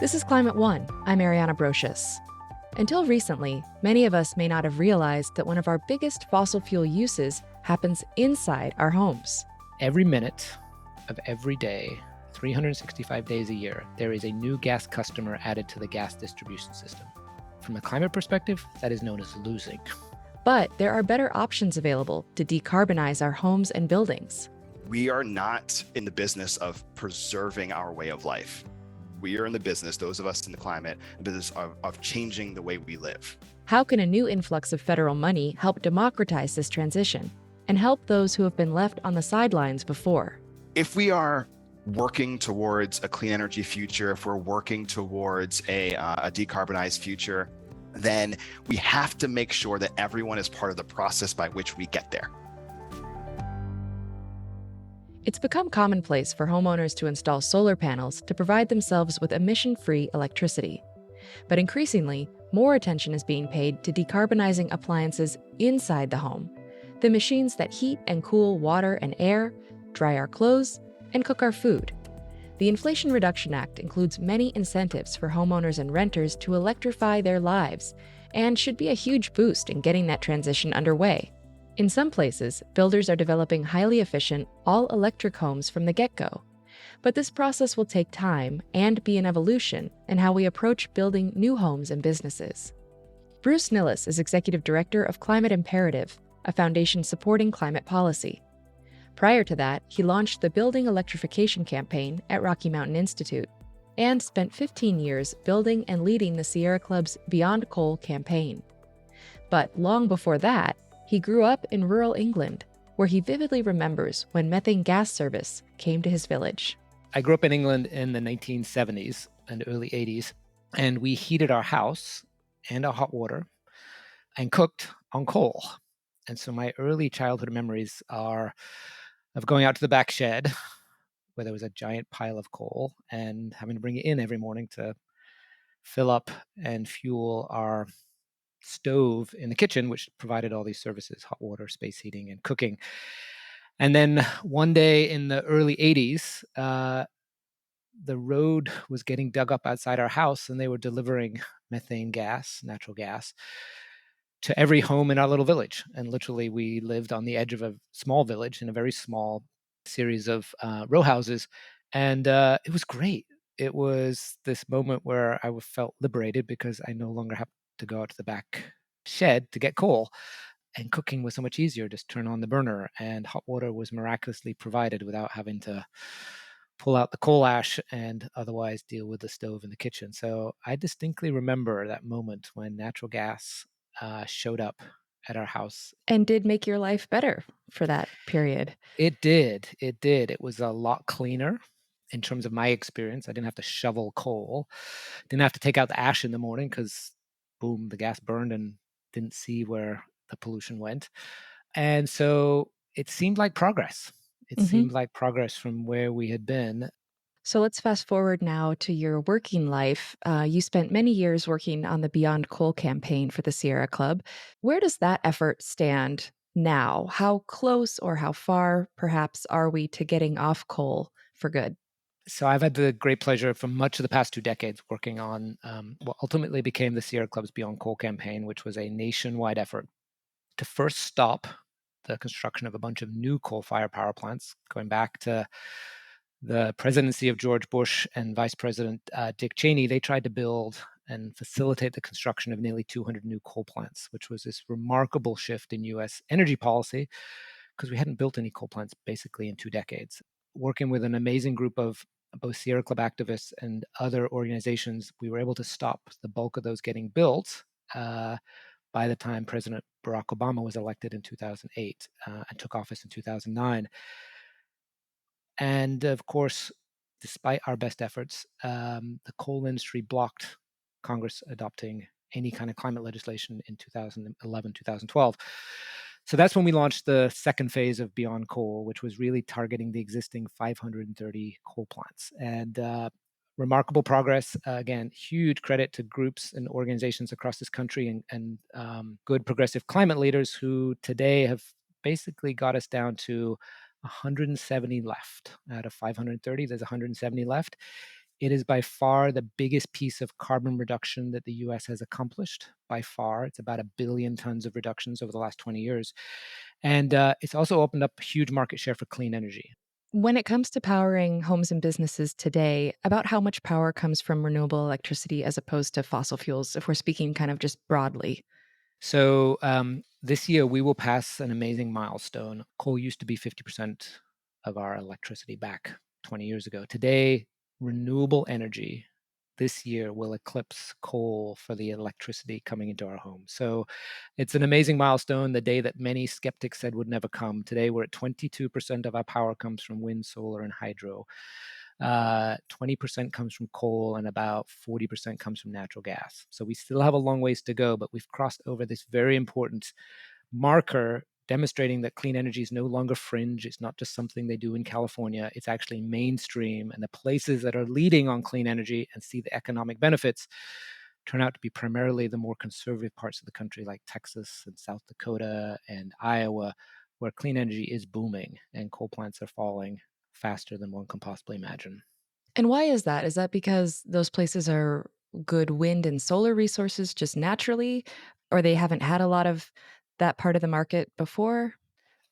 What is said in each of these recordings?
This is Climate One. I'm Ariana Brocious. Until recently, many of us may not have realized that one of our biggest fossil fuel uses happens inside our homes. Every minute of every day, 365 days a year, there is a new gas customer added to the gas distribution system. From a climate perspective, that is known as losing. But there are better options available to decarbonize our homes and buildings. We are not in the business of preserving our way of life. We are in the business, those of us in the climate, business of changing the way we live. How can a new influx of federal money help democratize this transition and help those who have been left on the sidelines before? If we are working towards a clean energy future, if we're working towards a decarbonized future, then we have to make sure that everyone is part of the process by which we get there. It's become commonplace for homeowners to install solar panels to provide themselves with emission-free electricity. But increasingly, more attention is being paid to decarbonizing appliances inside the home, the machines that heat and cool water and air, dry our clothes, and cook our food. The Inflation Reduction Act includes many incentives for homeowners and renters to electrify their lives, and should be a huge boost in getting that transition underway. In some places, builders are developing highly efficient, all-electric homes from the get-go. But this process will take time and be an evolution in how we approach building new homes and businesses. Bruce Nilles is Executive Director of Climate Imperative, a foundation supporting climate policy. Prior to that, he launched the Building Electrification campaign at Rocky Mountain Institute and spent 15 years building and leading the Sierra Club's Beyond Coal campaign. But long before that, he grew up in rural England, where he vividly remembers when methane gas service came to his village. I grew up in England in the 1970s and early 80s, and we heated our house and our hot water and cooked on coal. And so my early childhood memories are of going out to the back shed where there was a giant pile of coal and having to bring it in every morning to fill up and fuel our stove in the kitchen, which provided all these services: hot water, space heating, and cooking. And then one day in the early 80s, the road was getting dug up outside our house, and they were delivering methane gas, natural gas, to every home in our little village. And literally, we lived on the edge of a small village in a very small series of row houses. And it was great. It was this moment where I felt liberated because I no longer had to go out to the back shed to get coal. And cooking was so much easier. Just turn on the burner, and hot water was miraculously provided without having to pull out the coal ash and otherwise deal with the stove in the kitchen. So I distinctly remember that moment when natural gas showed up at our house. And did make your life better for that period. It did. It did. It was a lot cleaner in terms of my experience. I didn't have to shovel coal. Didn't have to take out the ash in the morning because, boom, the gas burned and didn't see where the pollution went. And so it seemed like progress. It seemed like progress from where we had been. So let's fast forward now to your working life. You spent many years working on the Beyond Coal campaign for the Sierra Club. Where does that effort stand now? How close or how far, perhaps, are we to getting off coal for good? So I've had the great pleasure for much of the past 2 decades working on what ultimately became the Sierra Club's Beyond Coal campaign, which was a nationwide effort to first stop the construction of a bunch of new coal-fired power plants, going back to the presidency of George Bush and Vice President Dick Cheney. They tried to build and facilitate the construction of nearly 200 new coal plants, which was this remarkable shift in U.S. energy policy because we hadn't built any coal plants basically in 2 decades. Working with an amazing group of both Sierra Club activists and other organizations, we were able to stop the bulk of those getting built by the time President Barack Obama was elected in 2008 and took office in 2009. And of course, despite our best efforts, the coal industry blocked Congress adopting any kind of climate legislation in 2011, 2012. So that's when we launched the second phase of Beyond Coal, which was really targeting the existing 530 coal plants. And remarkable progress. Again, huge credit to groups and organizations across this country and good progressive climate leaders who today have basically got us down to 170 left. Out of 530, there's 170 left. It is by far the biggest piece of carbon reduction that the US has accomplished. By far, it's about 1 billion tons of reductions over the last 20 years. And it's also opened up huge market share for clean energy. When it comes to powering homes and businesses today, about how much power comes from renewable electricity as opposed to fossil fuels, if we're speaking kind of just broadly? So this year we will pass an amazing milestone. Coal used to be 50% of our electricity back 20 years ago. Today, renewable energy this year will eclipse coal for the electricity coming into our homes. So it's an amazing milestone, the day that many skeptics said would never come. Today, we're at 22% of our power comes from wind, solar, and hydro. 20% comes from coal, and about 40% comes from natural gas. So we still have a long ways to go, but we've crossed over this very important marker demonstrating that clean energy is no longer fringe. It's not just something they do in California. It's actually mainstream. And the places that are leading on clean energy and see the economic benefits turn out to be primarily the more conservative parts of the country, like Texas and South Dakota and Iowa, where clean energy is booming and coal plants are falling faster than one can possibly imagine. And why is that? Is that because those places are good wind and solar resources just naturally, or they haven't had a lot of that part of the market before?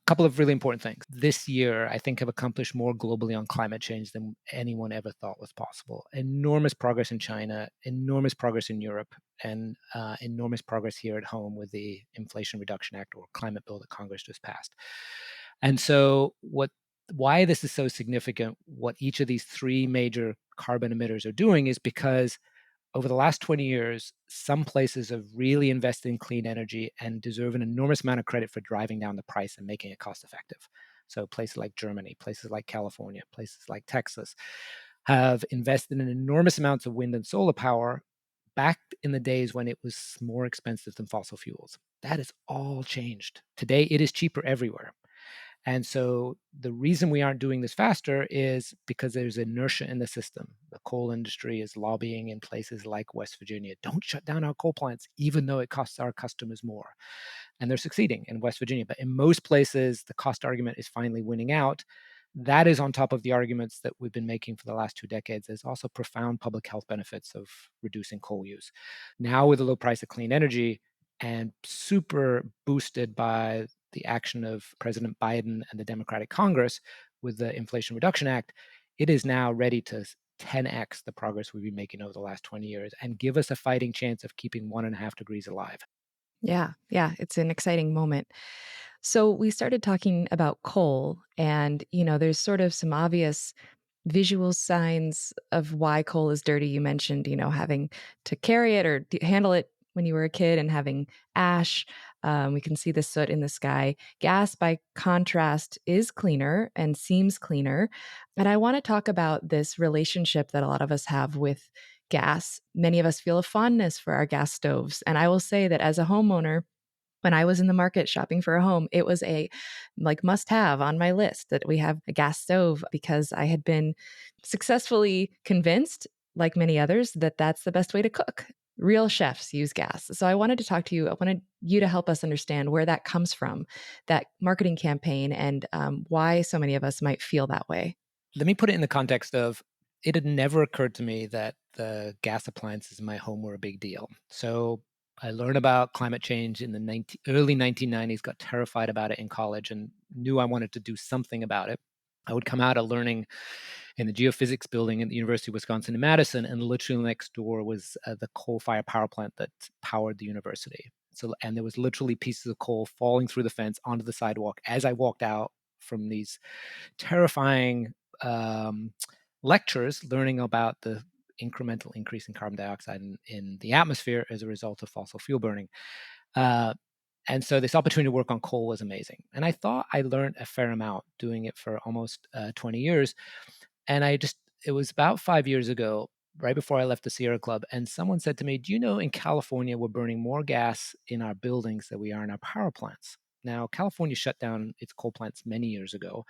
Couple of really important things. This year, I think, have accomplished more globally on climate change than anyone ever thought was possible. Enormous progress in China, enormous progress in Europe, and enormous progress here at home with the Inflation Reduction Act or climate bill that Congress just passed. And so, why this is so significant, what each of these three major carbon emitters are doing is because over the last 20 years, some places have really invested in clean energy and deserve an enormous amount of credit for driving down the price and making it cost effective. So places like Germany, places like California, places like Texas have invested in enormous amounts of wind and solar power back in the days when it was more expensive than fossil fuels. That has all changed. Today, it is cheaper everywhere. And so the reason we aren't doing this faster is because there's inertia in the system. The coal industry is lobbying in places like West Virginia. Don't shut down our coal plants, even though it costs our customers more. And they're succeeding in West Virginia. But in most places, the cost argument is finally winning out. That is on top of the arguments that we've been making for the last 2 decades. There's also profound public health benefits of reducing coal use. Now, with the low price of clean energy and super boosted by the action of President Biden and the Democratic Congress with the Inflation Reduction Act, it is now ready to 10x the progress we've been making over the last 20 years and give us a fighting chance of keeping 1.5 degrees alive. Yeah, it's an exciting moment. So we started talking about coal, and there's sort of some obvious visual signs of why coal is dirty. You mentioned, having to carry it or handle it when you were a kid and having ash. We can see the soot in the sky. Gas, by contrast, is cleaner and seems cleaner. And I want to talk about this relationship that a lot of us have with gas. Many of us feel a fondness for our gas stoves. And I will say that as a homeowner, when I was in the market shopping for a home, it was a must have on my list that we have a gas stove because I had been successfully convinced, like many others, that that's the best way to cook. Real chefs use gas. So I wanted to talk to you. I wanted you to help us understand where that comes from, that marketing campaign, and why so many of us might feel that way. Let me put it in the context of it had never occurred to me that the gas appliances in my home were a big deal. So I learned about climate change in the early 1990s, got terrified about it in college, and knew I wanted to do something about it. I would come out of learning in the geophysics building at the University of Wisconsin in Madison, and literally next door was the coal-fired power plant that powered the university. So, and there was literally pieces of coal falling through the fence onto the sidewalk as I walked out from these terrifying lectures, learning about the incremental increase in carbon dioxide in the atmosphere as a result of fossil fuel burning. And so this opportunity to work on coal was amazing. And I thought I learned a fair amount doing it for almost 20 years. And it was about 5 years ago, right before I left the Sierra Club, and someone said to me, do you know in California, we're burning more gas in our buildings than we are in our power plants? Now, California shut down its coal plants many years ago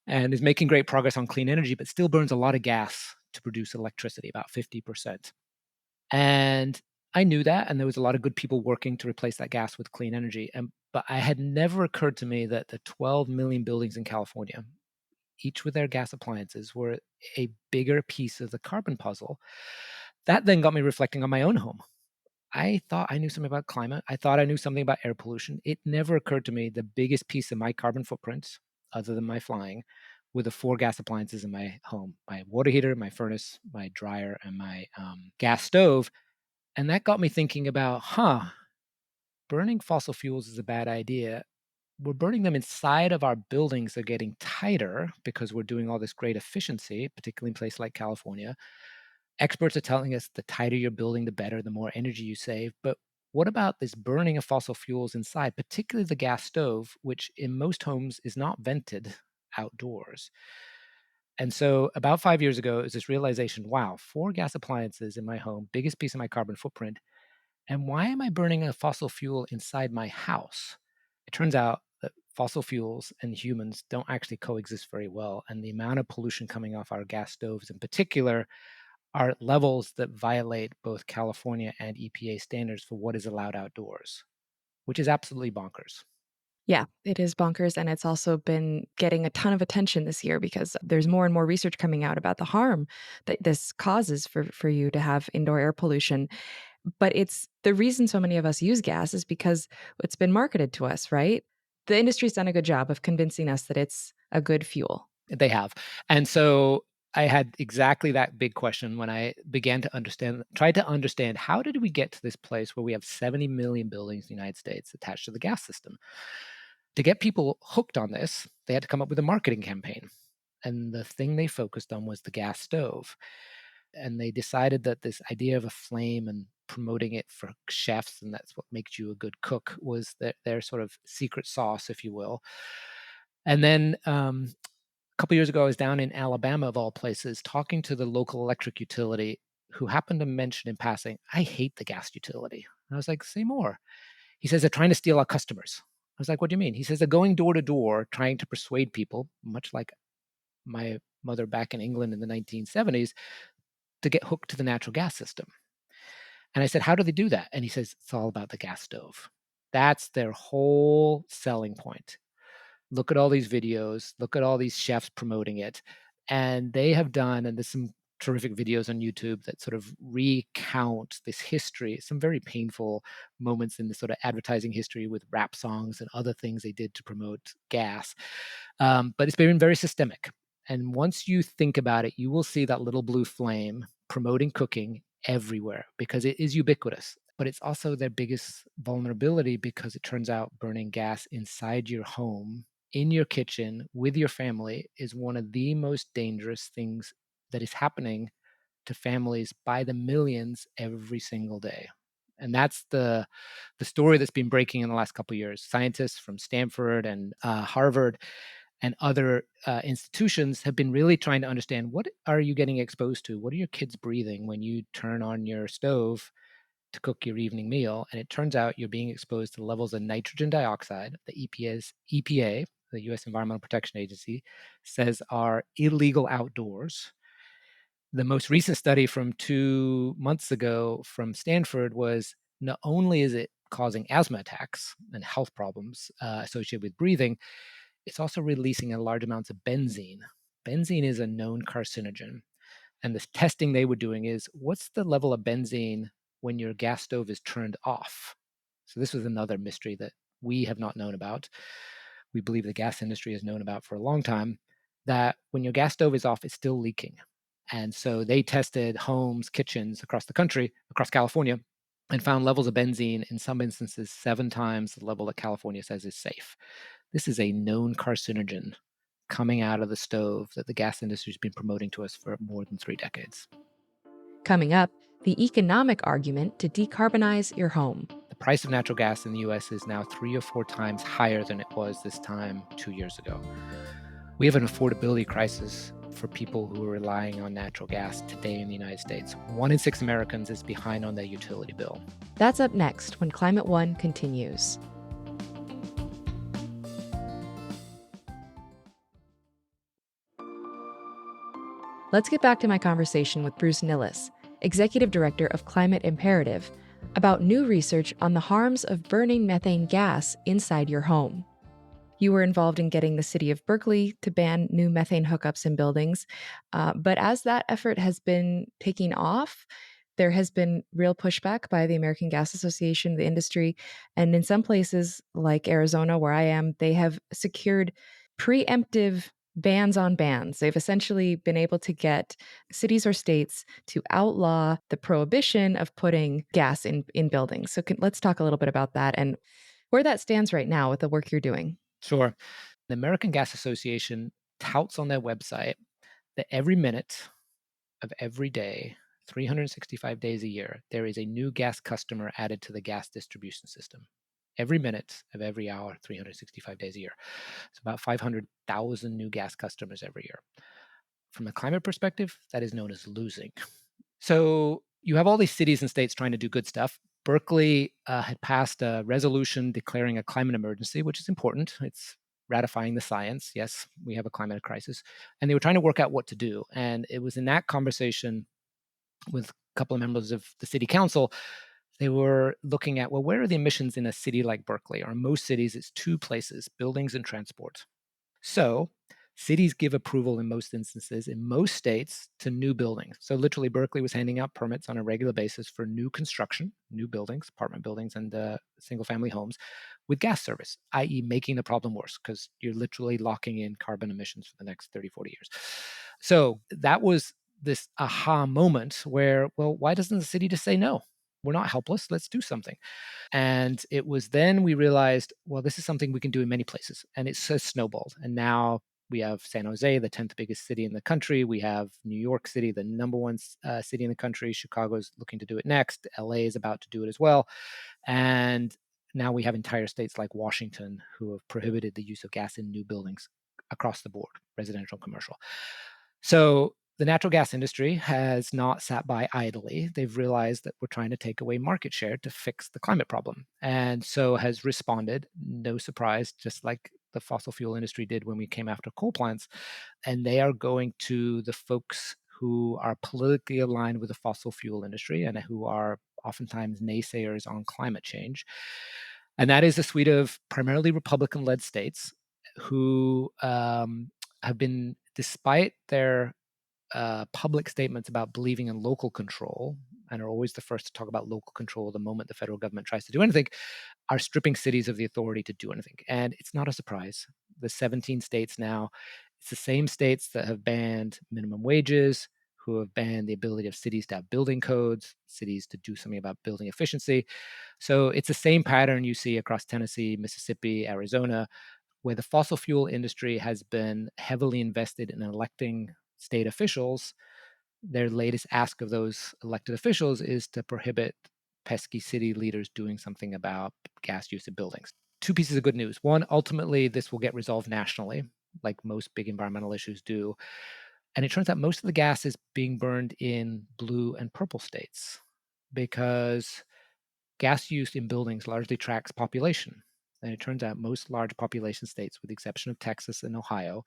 and is making great progress on clean energy, but still burns a lot of gas to produce electricity, about 50%. And I knew that, and there was a lot of good people working to replace that gas with clean energy. But I had never occurred to me that the 12 million buildings in California, each with their gas appliances, were a bigger piece of the carbon puzzle. That then got me reflecting on my own home. I thought I knew something about climate. I thought I knew something about air pollution. It never occurred to me the biggest piece of my carbon footprint, other than my flying, were the 4 gas appliances in my home: my water heater, my furnace, my dryer, and my gas stove. And that got me thinking about, burning fossil fuels is a bad idea. We're burning them inside of our buildings. They're getting tighter because we're doing all this great efficiency, particularly in places like California. Experts are telling us the tighter your building, the better, the more energy you save. But what about this burning of fossil fuels inside, particularly the gas stove, which in most homes is not vented outdoors? And so about 5 years ago, it was this realization, wow, 4 gas appliances in my home, biggest piece of my carbon footprint. And why am I burning a fossil fuel inside my house? It turns out that fossil fuels and humans don't actually coexist very well. And the amount of pollution coming off our gas stoves in particular are at levels that violate both California and EPA standards for what is allowed outdoors, which is absolutely bonkers. Yeah, it is bonkers. And it's also been getting a ton of attention this year because there's more and more research coming out about the harm that this causes for you to have indoor air pollution. But it's the reason so many of us use gas is because it's been marketed to us, right? The industry's done a good job of convincing us that it's a good fuel. They have. And so I had exactly that big question when I began to tried to understand, how did we get to this place where we have 70 million buildings in the United States attached to the gas system? To get people hooked on this, they had to come up with a marketing campaign. And the thing they focused on was the gas stove. And they decided that this idea of a flame and promoting it for chefs, and that's what makes you a good cook, was their sort of secret sauce, if you will. And then a couple years ago, I was down in Alabama, of all places, talking to the local electric utility, who happened to mention in passing, I hate the gas utility. And I was like, say more. He says, they're trying to steal our customers. I was like, what do you mean? He says, they're going door to door trying to persuade people, much like my mother back in England in the 1970s, to get hooked to the natural gas system. And I said, how do they do that? And he says, it's all about the gas stove. That's their whole selling point. Look at all these videos, look at all these chefs promoting it. And they have done, and there's some terrific videos on YouTube that sort of recount this history, some very painful moments in the sort of advertising history with rap songs and other things they did to promote gas. But it's been very systemic. And once you think about it, you will see that little blue flame promoting cooking everywhere because it is ubiquitous. But it's also their biggest vulnerability because it turns out burning gas inside your home, in your kitchen, with your family, is one of the most dangerous things that is happening to families by the millions every single day. And that's the story that's been breaking in the last couple of years. Scientists from Stanford and Harvard and other institutions have been really trying to understand, what are you getting exposed to? What are your kids breathing when you turn on your stove to cook your evening meal? And it turns out you're being exposed to levels of nitrogen dioxide. The EPA, the U.S. Environmental Protection Agency, says are illegal outdoors. The most recent study from 2 months ago from Stanford was, not only is it causing asthma attacks and health problems associated with breathing, it's also releasing large amounts of benzene. Benzene is a known carcinogen. And the testing they were doing is, what's the level of benzene when your gas stove is turned off? So this was another mystery that we have not known about. We believe the gas industry has known about for a long time, that when your gas stove is off, it's still leaking. And so they tested homes, kitchens across the country, across California, and found levels of benzene in some instances 7 times the level that California says is safe. This is a known carcinogen coming out of the stove that the gas industry has been promoting to us for more than 3 decades. Coming up, the economic argument to decarbonize your home. The price of natural gas in the US is now 3 or 4 times higher than it was this time 2 years ago. We have an affordability crisis for people who are relying on natural gas today in the United States. 1 in 6 Americans is behind on their utility bill. That's up next when Climate One continues. Let's get back to my conversation with Bruce Nilles, Executive Director of Climate Imperative, about new research on the harms of burning methane gas inside your home. You were involved in getting the city of Berkeley to ban new methane hookups in buildings. But as that effort has been taking off, there has been real pushback by the American Gas Association, the industry, and in some places like Arizona, where I am, they have secured preemptive bans on bans. They've essentially been able to get cities or states to outlaw the prohibition of putting gas in buildings. So let's talk a little bit about that and where that stands right now with the work you're doing. Sure. The American Gas Association touts on their website that every minute of every day, 365 days a year, there is a new gas customer added to the gas distribution system. Every minute of every hour, 365 days a year. It's about 500,000 new gas customers every year. From a climate perspective, that is known as losing. So you have all these cities and states trying to do good stuff. Berkeley had passed a resolution declaring a climate emergency, which is important. It's ratifying the science. Yes, we have a climate crisis. And they were trying to work out what to do. And it was in that conversation with a couple of members of the city council, they were looking at, well, where are the emissions in a city like Berkeley? Or in most cities, it's two places, buildings and transport. So cities give approval in most instances, in most states, to new buildings. So literally, Berkeley was handing out permits on a regular basis for new construction, new buildings, apartment buildings, and single-family homes with gas service, i.e. making the problem worse because you're literally locking in carbon emissions for the next 30, 40 years. So that was this aha moment where, well, why doesn't the city just say no? We're not helpless. Let's do something. And it was then we realized, well, this is something we can do in many places. And it's snowballed. And now we have San Jose, the 10th biggest city in the country. We have New York City, the number one city in the country. Chicago's looking to do it next. LA is about to do it as well. And now we have entire states like Washington who have prohibited the use of gas in new buildings across the board, residential, commercial. So the natural gas industry has not sat by idly. They've realized that we're trying to take away market share to fix the climate problem. And so has responded, no surprise, just like the fossil fuel industry did when we came after coal plants. And they are going to the folks who are politically aligned with the fossil fuel industry and who are oftentimes naysayers on climate change. And that is a suite of primarily Republican-led states who have been, despite their public statements about believing in local control, and are always the first to talk about local control the moment the federal government tries to do anything, are stripping cities of the authority to do anything. And it's not a surprise. The 17 states now, it's the same states that have banned minimum wages, who have banned the ability of cities to have building codes, cities to do something about building efficiency. So it's the same pattern you see across Tennessee, Mississippi, Arizona, where the fossil fuel industry has been heavily invested in electing state officials. Their latest ask of those elected officials is to prohibit pesky city leaders doing something about gas use in buildings. Two pieces of good news. One, ultimately, this will get resolved nationally, like most big environmental issues do. And it turns out most of the gas is being burned in blue and purple states because gas use in buildings largely tracks population. And it turns out most large population states, with the exception of Texas and Ohio,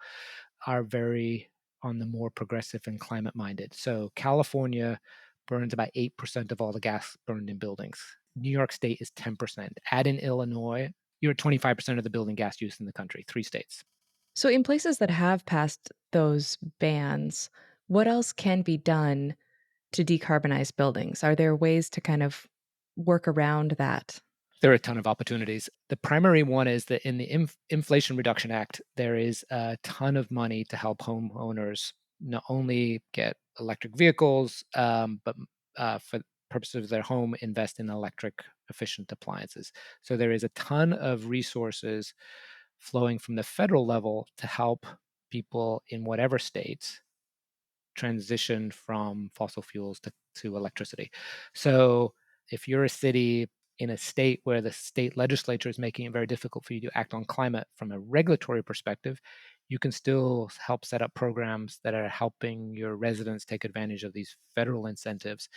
are very on the more progressive and climate minded. So California burns about 8% of all the gas burned in buildings. New York State is 10%. Add in Illinois, you're at 25% of the building gas use in the country, 3 states. So, in places that have passed those bans, what else can be done to decarbonize buildings? Are there ways to kind of work around that? There are a ton of opportunities. The primary one is that in the Inflation Reduction Act, there is a ton of money to help homeowners not only get electric vehicles, but for purposes of their home, invest in electric efficient appliances. So there is a ton of resources flowing from the federal level to help people in whatever state transition from fossil fuels to electricity. So if you're a city in a state where the state legislature is making it very difficult for you to act on climate from a regulatory perspective, you can still help set up programs that are helping your residents take advantage of these federal incentives.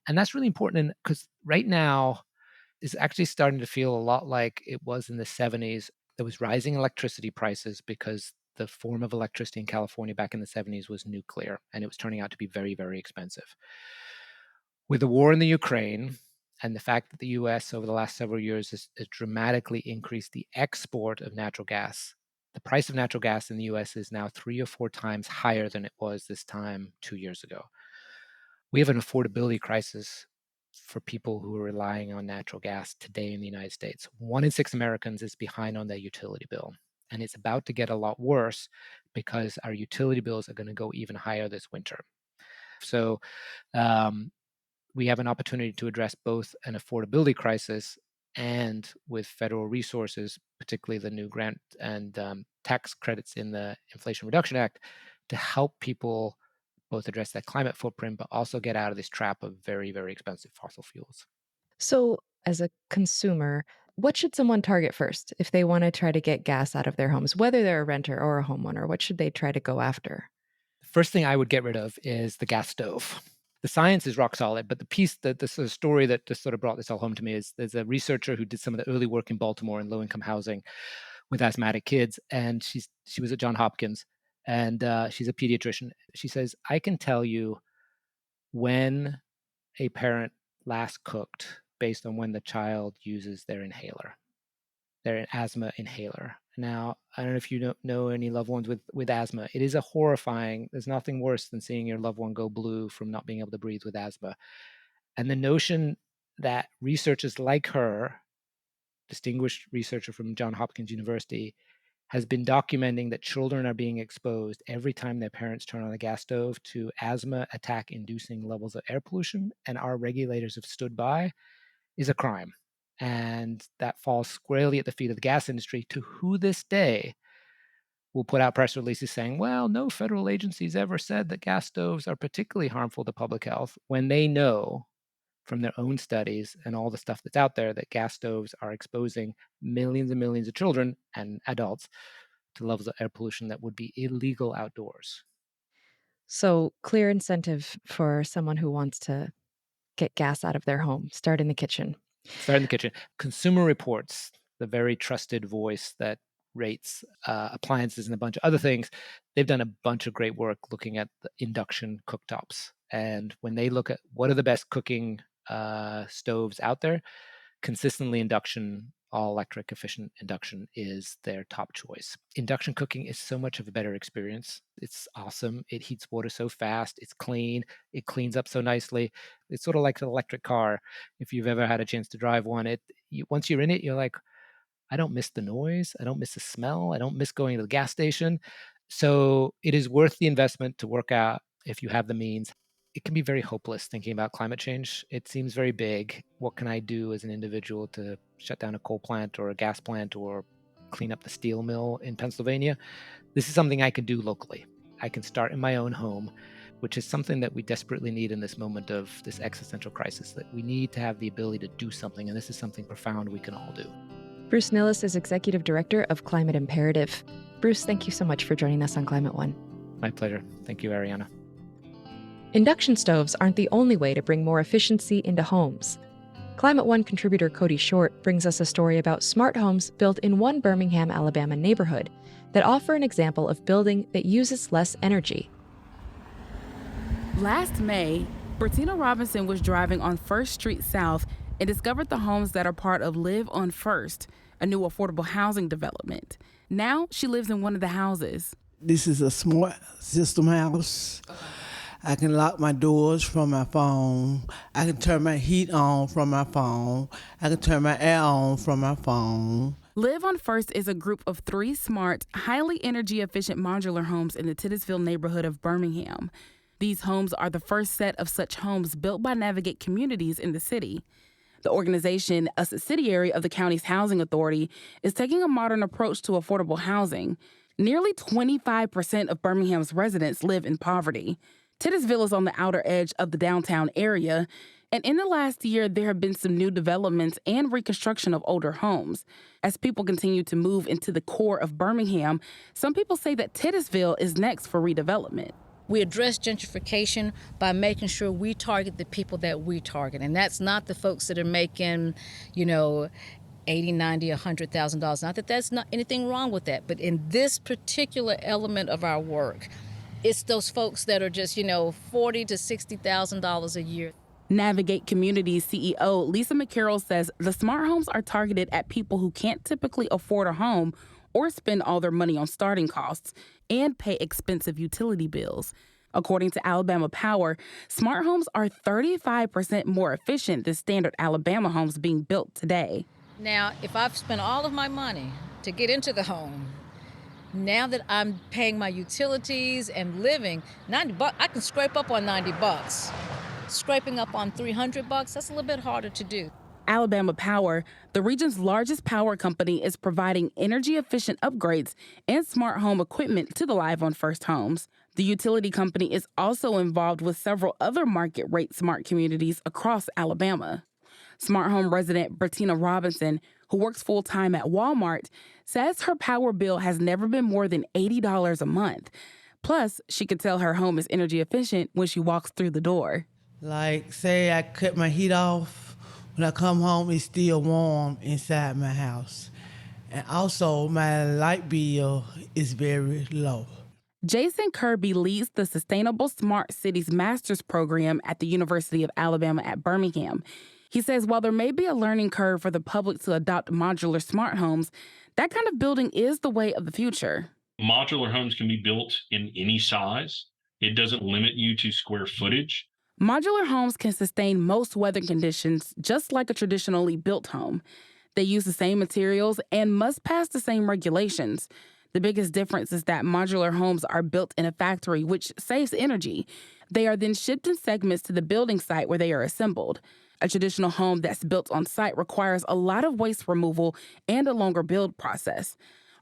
And that's really important because right now is actually starting to feel a lot like it was in the 70s. There was rising electricity prices because the form of electricity in California back in the 70s was nuclear, and it was turning out to be very, very expensive. With the war in the Ukraine And the fact that the US over the last several years has dramatically increased the export of natural gas. The price of natural gas in the US is now 3 or 4 times higher than it was this time 2 years ago. We have an affordability crisis for people who are relying on natural gas today in the United States. 1 in 6 Americans is behind on their utility bill. And it's about to get a lot worse because our utility bills are going to go even higher this winter. So we have an opportunity to address both an affordability crisis and with federal resources, particularly the new grant and tax credits in the Inflation Reduction Act, to help people both address that climate footprint, but also get out of this trap of very, very expensive fossil fuels. So, as a consumer, what should someone target first if they want to try to get gas out of their homes, whether they're a renter or a homeowner? What should they try to go after? The first thing I would get rid of is the gas stove. The science is rock solid, but the piece that the sort of story that just sort of brought this all home to me is there's a researcher who did some of the early work in Baltimore in low-income housing with asthmatic kids, and she was at Johns Hopkins, and she's a pediatrician. She says, I can tell you when a parent last cooked based on when the child uses their inhaler, their asthma inhaler. Now, I don't know if you know any loved ones with asthma. It is a horrifying, there's nothing worse than seeing your loved one go blue from not being able to breathe with asthma. And the notion that researchers like her, distinguished researcher from Johns Hopkins University, has been documenting that children are being exposed every time their parents turn on a gas stove to asthma attack inducing levels of air pollution, and our regulators have stood by, is a crime. And that falls squarely at the feet of the gas industry, to who this day will put out press releases saying, well, no federal agencies ever said that gas stoves are particularly harmful to public health, when they know from their own studies and all the stuff that's out there that gas stoves are exposing millions and millions of children and adults to levels of air pollution that would be illegal outdoors. So, clear incentive for someone who wants to get gas out of their home. Start in the kitchen. Start in the kitchen. Consumer Reports, the very trusted voice that rates appliances and a bunch of other things, they've done a bunch of great work looking at the induction cooktops. And when they look at what are the best cooking stoves out there, consistently induction, all electric efficient induction is their top choice. Induction cooking is so much of a better experience. It's awesome. It heats water so fast. It's clean. It cleans up so nicely. It's sort of like an electric car. If you've ever had a chance to drive one, once you're in it, you're like, I don't miss the noise. I don't miss the smell. I don't miss going to the gas station. So it is worth the investment to work out if you have the means. It can be very hopeless thinking about climate change. It seems very big. What can I do as an individual to shut down a coal plant or a gas plant or clean up the steel mill in Pennsylvania? This is something I can do locally. I can start in my own home, which is something that we desperately need in this moment of this existential crisis, that we need to have the ability to do something. And this is something profound we can all do. Bruce Nilles is Executive Director of Climate Imperative. Bruce, thank you so much for joining us on Climate One. My pleasure. Thank you, Ariana. Induction stoves aren't the only way to bring more efficiency into homes. Climate One contributor Cody Short brings us a story about smart homes built in one Birmingham, Alabama neighborhood that offer an example of building that uses less energy. Last May, Bertina Robinson was driving on First Street South and discovered the homes that are part of Live on First, a new affordable housing development. Now she lives in one of the houses. This is a smart system house. I can lock my doors from my phone. I can turn my heat on from my phone. I can turn my air on from my phone. Live on First is a group of 3 smart, highly energy-efficient modular homes in the Titusville neighborhood of Birmingham. These homes are the first set of such homes built by Navigate Communities in the city. The organization, a subsidiary of the county's housing authority, is taking a modern approach to affordable housing. Nearly 25% of Birmingham's residents live in poverty. Titusville is on the outer edge of the downtown area, and in the last year, there have been some new developments and reconstruction of older homes. As people continue to move into the core of Birmingham, some people say that Titusville is next for redevelopment. We address gentrification by making sure we target the people that we target, and that's not the folks that are making, $80, $90, $100,000. Not that that's not anything wrong with that, but in this particular element of our work, it's those folks that are just, $40,000 to $60,000 a year. Navigate Communities CEO Lisa McCarroll says the smart homes are targeted at people who can't typically afford a home or spend all their money on starting costs and pay expensive utility bills. According to Alabama Power, smart homes are 35% more efficient than standard Alabama homes being built today. Now, if I've spent all of my money to get into the home, now that I'm paying my utilities and living, $90, I can scrape up on $90. Scraping up on $300, that's a little bit harder to do. Alabama Power, the region's largest power company, is providing energy-efficient upgrades and smart home equipment to the Live on First homes. The utility company is also involved with several other market-rate smart communities across Alabama. Smart home resident Bertina Robinson, who works full-time at Walmart, says her power bill has never been more than $80 a month. Plus, she can tell her home is energy efficient when she walks through the door. Like, say I cut my heat off, when I come home, it's still warm inside my house. And also, my light bill is very low. Jason Kirby leads the Sustainable Smart Cities Master's Program at the University of Alabama at Birmingham. He says while there may be a learning curve for the public to adopt modular smart homes, that kind of building is the way of the future. Modular homes can be built in any size. It doesn't limit you to square footage. Modular homes can sustain most weather conditions just like a traditionally built home. They use the same materials and must pass the same regulations. The biggest difference is that modular homes are built in a factory, which saves energy. They are then shipped in segments to the building site where they are assembled. A traditional home that's built on site requires a lot of waste removal and a longer build process.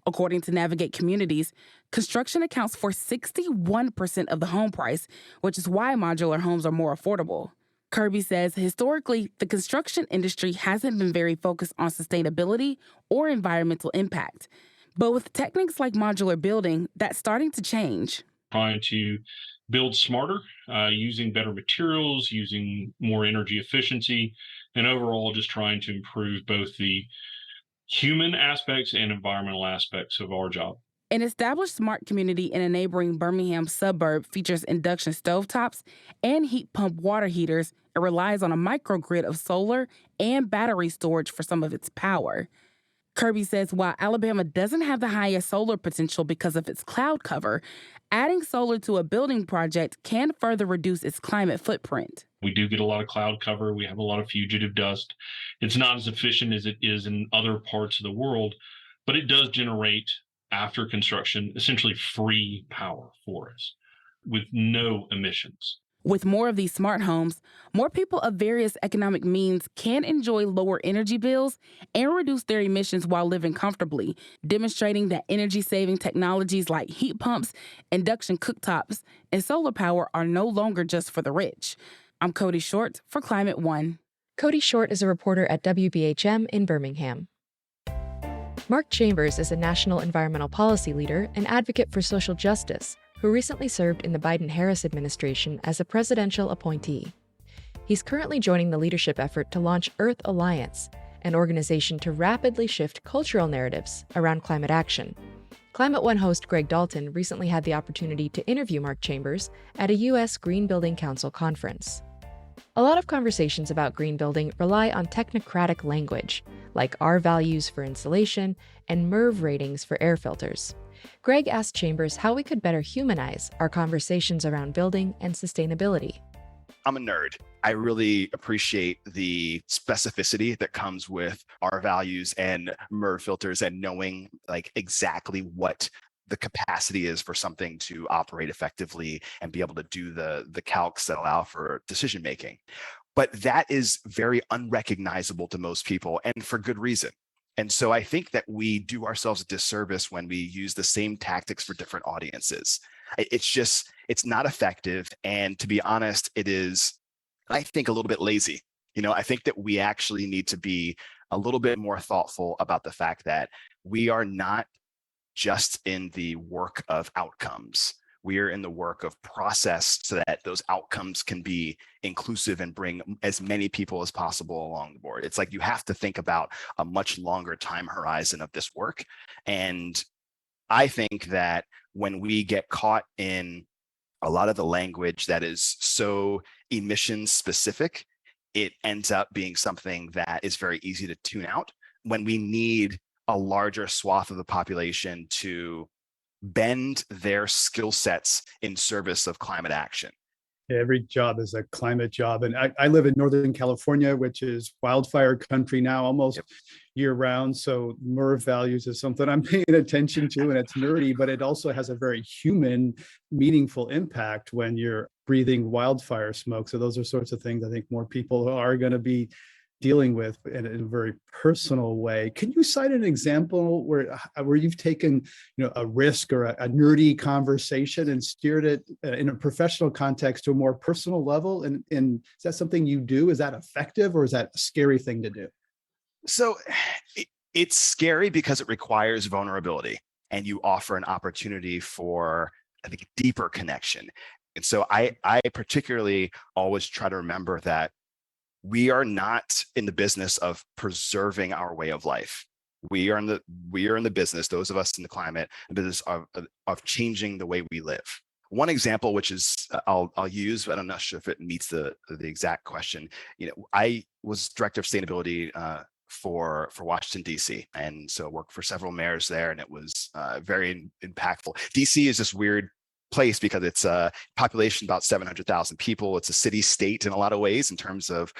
According to Navigate Communities, construction accounts for 61% of the home price, which is why modular homes are more affordable. Kirby says historically, the construction industry hasn't been very focused on sustainability or environmental impact. But with techniques like modular building, that's starting to change. Trying to build smarter, using better materials, using more energy efficiency, and overall just trying to improve both the human aspects and environmental aspects of our job. An established smart community in a neighboring Birmingham suburb features induction stovetops and heat pump water heaters and relies on a microgrid of solar and battery storage for some of its power. Kirby says while Alabama doesn't have the highest solar potential because of its cloud cover, adding solar to a building project can further reduce its climate footprint. We do get a lot of cloud cover. We have a lot of fugitive dust. It's not as efficient as it is in other parts of the world, but it does generate, after construction, essentially free power for us with no emissions. With more of these smart homes, more people of various economic means can enjoy lower energy bills and reduce their emissions while living comfortably, demonstrating that energy-saving technologies like heat pumps, induction cooktops, and solar power are no longer just for the rich. I'm Cody Short for Climate One. Cody Short is a reporter at WBHM in Birmingham. Mark Chambers is a national environmental policy leader and advocate for social justice who recently served in the Biden-Harris administration as a presidential appointee. He's currently joining the leadership effort to launch Earth Alliance, an organization to rapidly shift cultural narratives around climate action. Climate One host Greg Dalton recently had the opportunity to interview Mark Chambers at a U.S. Green Building Council conference. A lot of conversations about green building rely on technocratic language, like R values for insulation and MERV ratings for air filters. Greg asked Chambers how we could better humanize our conversations around building and sustainability. I'm a nerd. I really appreciate the specificity that comes with our values and MERV filters and knowing like exactly what the capacity is for something to operate effectively and be able to do the calcs that allow for decision making. But that is very unrecognizable to most people, and for good reason. And so I think that we do ourselves a disservice when we use the same tactics for different audiences. It's not effective. And to be honest, it is, I think, a little bit lazy. I think that we actually need to be a little bit more thoughtful about the fact that we are not just in the work of outcomes. We are in the work of process so that those outcomes can be inclusive and bring as many people as possible along the board. It's like you have to think about a much longer time horizon of this work. And I think that when we get caught in a lot of the language that is so emissions specific, it ends up being something that is very easy to tune out when we need a larger swath of the population to bend their skill sets in service of climate action. Every job is a climate job. And I live in Northern California, which is wildfire country now, almost year round. So MERV values is something I'm paying attention to, and it's nerdy, but it also has a very human, meaningful impact when you're breathing wildfire smoke. So those are sorts of things I think more people are going to be dealing with in a very personal way. Can you cite an example where you've taken, a risk or a nerdy conversation and steered it in a professional context to a more personal level? And is that something you do? Is that effective, or is that a scary thing to do? So it's scary because it requires vulnerability, and you offer an opportunity for, I think, deeper connection. And so I particularly always try to remember that we are not in the business of preserving our way of life. We are in the business, those of us in the climate, the business of changing the way we live. One example, which is I'll use, but I'm not sure if it meets the exact question. I was director of sustainability for Washington, D.C. And so worked for several mayors there, and it was very impactful. D.C. is this weird place because it's a population about 700,000 people. It's a city state in a lot of ways in terms of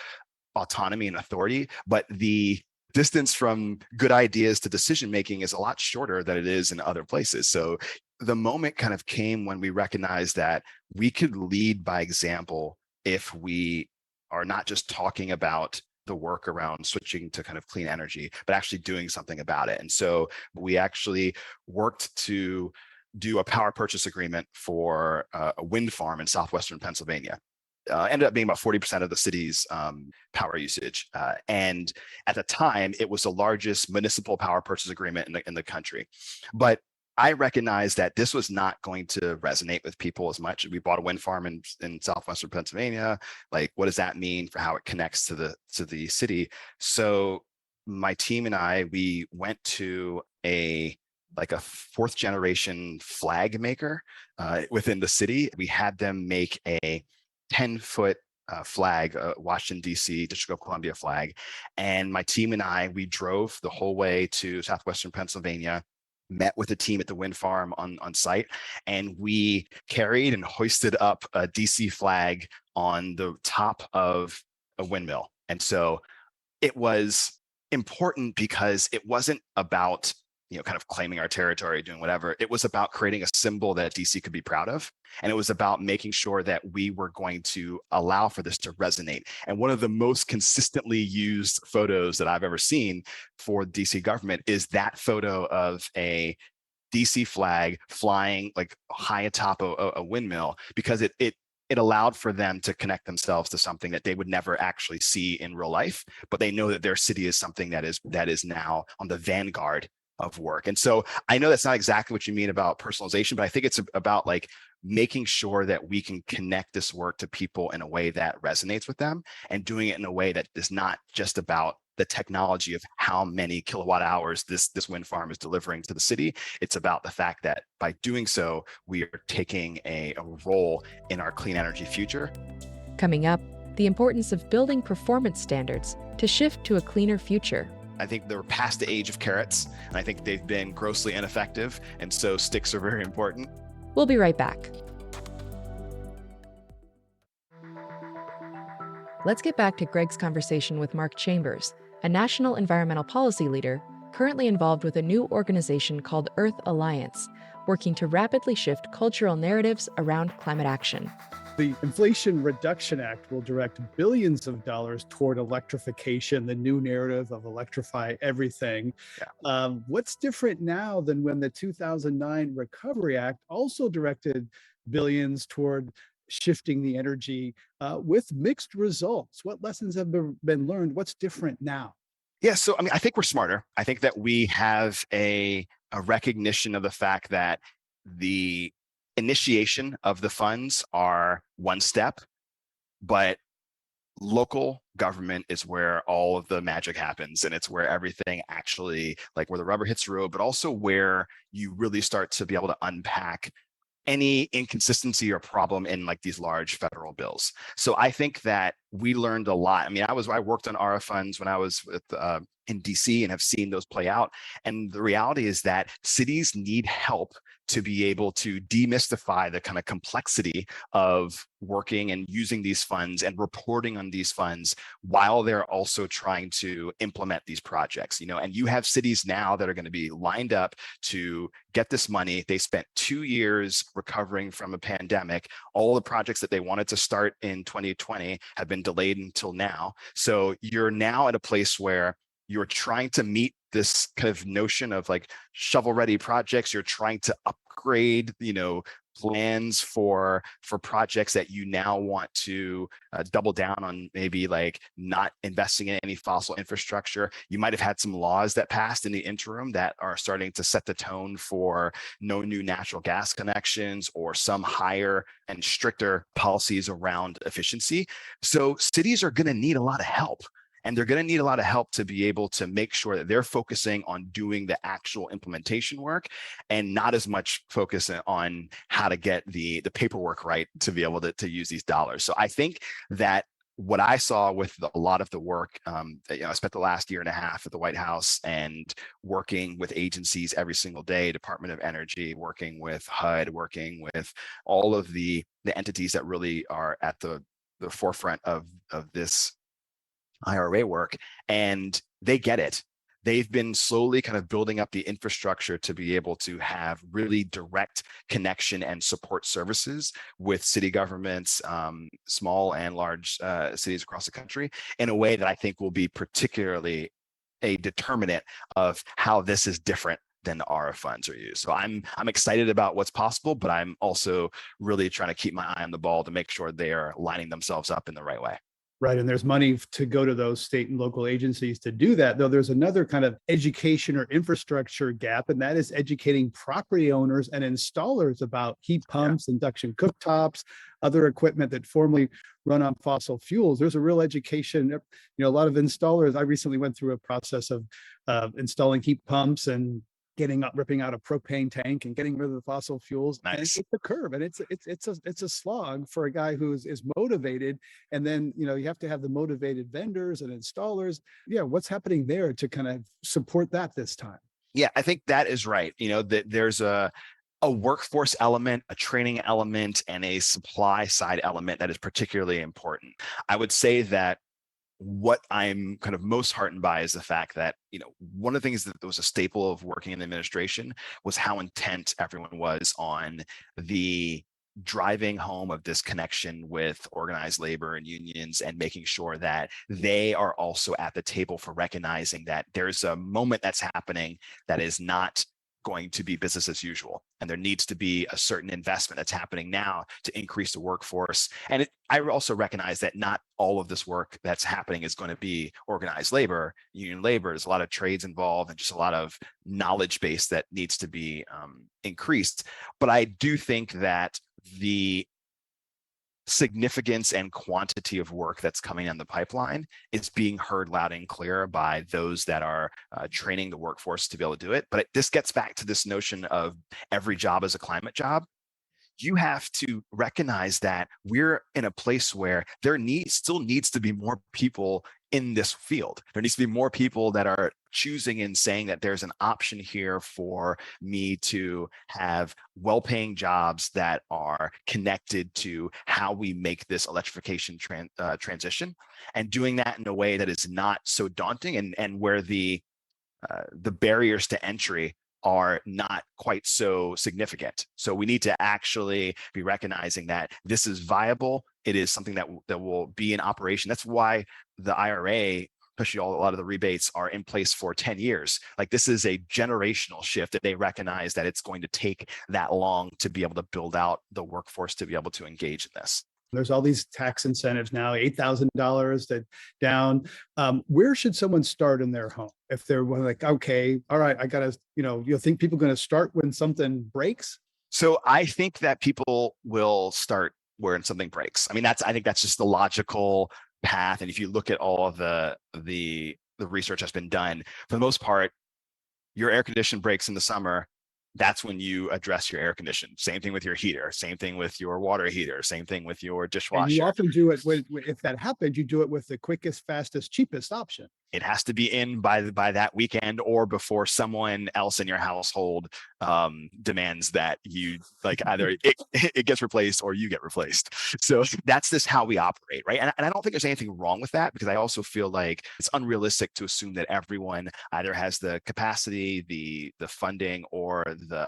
autonomy and authority, but the distance from good ideas to decision making is a lot shorter than it is in other places. So the moment kind of came when we recognized that we could lead by example if we are not just talking about the work around switching to kind of clean energy, but actually doing something about it. And so we actually worked to do a power purchase agreement for a wind farm in southwestern Pennsylvania. Ended up being about 40% of the city's power usage. And at the time, it was the largest municipal power purchase agreement in the country. But I recognized that this was not going to resonate with people as much. We bought a wind farm in southwestern Pennsylvania. Like, what does that mean for how it connects to the city? So my team and I, we went to a fourth generation flag maker within the city. We had them make a 10-foot flag, Washington, D.C., District of Columbia flag. And my team and I, we drove the whole way to southwestern Pennsylvania, met with the team at the wind farm on site, and we carried and hoisted up a DC flag on the top of a windmill. And so it was important because it wasn't about kind of claiming our territory, doing whatever. It was about creating a symbol that DC could be proud of. And it was about making sure that we were going to allow for this to resonate. And one of the most consistently used photos that I've ever seen for DC government is that photo of a DC flag flying like high atop a windmill, because it allowed for them to connect themselves to something that they would never actually see in real life, but they know that their city is something that is now on the vanguard of work. And so I know that's not exactly what you mean about personalization, but I think it's about like making sure that we can connect this work to people in a way that resonates with them, and doing it in a way that is not just about the technology of how many kilowatt hours this wind farm is delivering to the city. It's about the fact that by doing so, we are taking a role in our clean energy future. Coming up, the importance of building performance standards to shift to a cleaner future. I think they're past the age of carrots, and I think they've been grossly ineffective, and so sticks are very important. We'll be right back. Let's get back to Greg's conversation with Mark Chambers, a national environmental policy leader currently involved with a new organization called Earth Alliance, working to rapidly shift cultural narratives around climate action. The Inflation Reduction Act will direct billions of dollars toward electrification, the new narrative of electrify everything. Yeah. What's different now than when the 2009 Recovery Act also directed billions toward shifting the energy with mixed results? What lessons have been learned? What's different now? Yeah, so I mean, I think we're smarter. I think that we have a recognition of the fact that the initiation of the funds are one step, but local government is where all of the magic happens, and it's where everything actually, like where the rubber hits the road, but also where you really start to be able to unpack any inconsistency or problem in like these large federal bills. So I think that we learned a lot. I mean, I worked on ARA funds when I was in DC and have seen those play out. And the reality is that cities need help to be able to demystify the kind of complexity of working and using these funds and reporting on these funds while they're also trying to implement these projects, and you have cities now that are going to be lined up to get this money. They spent 2 years recovering from a pandemic. All the projects that they wanted to start in 2020 have been delayed until now. So you're now at a place where you're trying to meet this kind of notion of like shovel ready projects. You're trying to upgrade, plans for projects that you now want to double down on, maybe like not investing in any fossil infrastructure. You might have had some laws that passed in the interim that are starting to set the tone for no new natural gas connections or some higher and stricter policies around efficiency. So cities are going to need a lot of help. And they're going to need a lot of help to be able to make sure that they're focusing on doing the actual implementation work and not as much focus on how to get the paperwork right to be able to use these dollars. So I think that what I saw with a lot of the work, I spent the last year and a half at the White House and working with agencies every single day, Department of Energy, working with HUD, working with all of the entities that really are at the forefront of this IRA work, and they get it. They've been slowly kind of building up the infrastructure to be able to have really direct connection and support services with city governments, small and large cities across the country, in a way that I think will be particularly a determinant of how this is different than the ARA funds are used. So I'm excited about what's possible, but I'm also really trying to keep my eye on the ball to make sure they are lining themselves up in the right way. Right. And there's money to go to those state and local agencies to do that, though there's another kind of education or infrastructure gap, and that is educating property owners and installers about heat pumps, induction cooktops, other equipment that formerly run on fossil fuels. There's a real education. A lot of installers, I recently went through a process of installing heat pumps and ripping out a propane tank and getting rid of the fossil fuels. Nice. And it's a curve, and it's a slog for a guy who is motivated. And then you have to have the motivated vendors and installers. Yeah, what's happening there to kind of support that this time? Yeah, I think that is right. That there's a workforce element, a training element, and a supply side element that is particularly important. I would say that what I'm kind of most heartened by is the fact that, one of the things that was a staple of working in the administration was how intent everyone was on the driving home of this connection with organized labor and unions, and making sure that they are also at the table for recognizing that there's a moment that's happening that is not going to be business as usual. And there needs to be a certain investment that's happening now to increase the workforce. And I also recognize that not all of this work that's happening is going to be organized labor, union labor. There's a lot of trades involved and just a lot of knowledge base that needs to be increased. But I do think that the significance and quantity of work that's coming down the pipeline is being heard loud and clear by those that are training the workforce to be able to do it. But this gets back to this notion of every job is a climate job. You have to recognize that we're in a place where there still needs to be more people in this field. There needs to be more people that are choosing and saying that there's an option here for me to have well-paying jobs that are connected to how we make this electrification transition, and doing that in a way that is not so daunting, and where the barriers to entry are not quite so significant. So we need to actually be recognizing that this is viable. It is something that will be in operation. That's why the IRA, especially a lot of the rebates, are in place for 10 years. Like, this is a generational shift, that they recognize that it's going to take that long to be able to build out the workforce to be able to engage in this. There's all these tax incentives now, $8,000 down. Where should someone start in their home if they're like, okay, all right, I gotta, you think people are going to start when something breaks? So I think that people will start when something breaks. I mean, I think that's just the logical path. And if you look at all of the research that's been done, for the most part, your air condition breaks in the summer, that's when you address your air condition. Same thing with your heater, same thing with your water heater, same thing with your dishwasher. And you often do it if that happens, you do it with the quickest, fastest, cheapest option. It has to be in by that weekend or before someone else in your household demands that you like either it gets replaced or you get replaced. So that's just how we operate, right? And I don't think there's anything wrong with that, because I also feel like it's unrealistic to assume that everyone either has the capacity, the funding, or the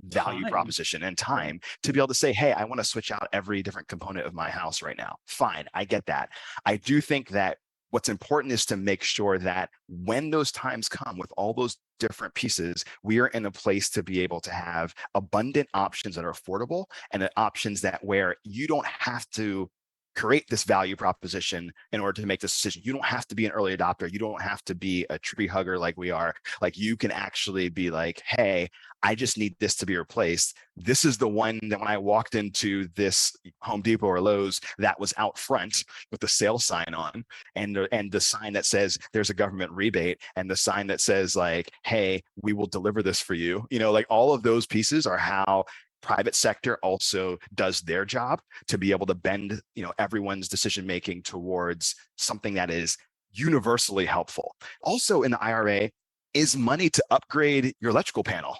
value proposition and time to be able to say, hey, I want to switch out every different component of my house right now. Fine, I get that. I do think that what's important is to make sure that when those times come with all those different pieces, we are in a place to be able to have abundant options that are affordable, and options that where you don't have to create this value proposition in order to make this decision. You don't have to be an early adopter. You don't have to be a tree hugger like we are. Like, you can actually be like, hey, I just need this to be replaced. This is the one that when I walked into this Home Depot or Lowe's, that was out front with the sale sign on, and the sign that says there's a government rebate, and the sign that says like, hey, we will deliver this for you. You know, like all of those pieces are how private sector also does their job to be able to bend, everyone's decision making towards something that is universally helpful. Also in the IRA is money to upgrade your electrical panel.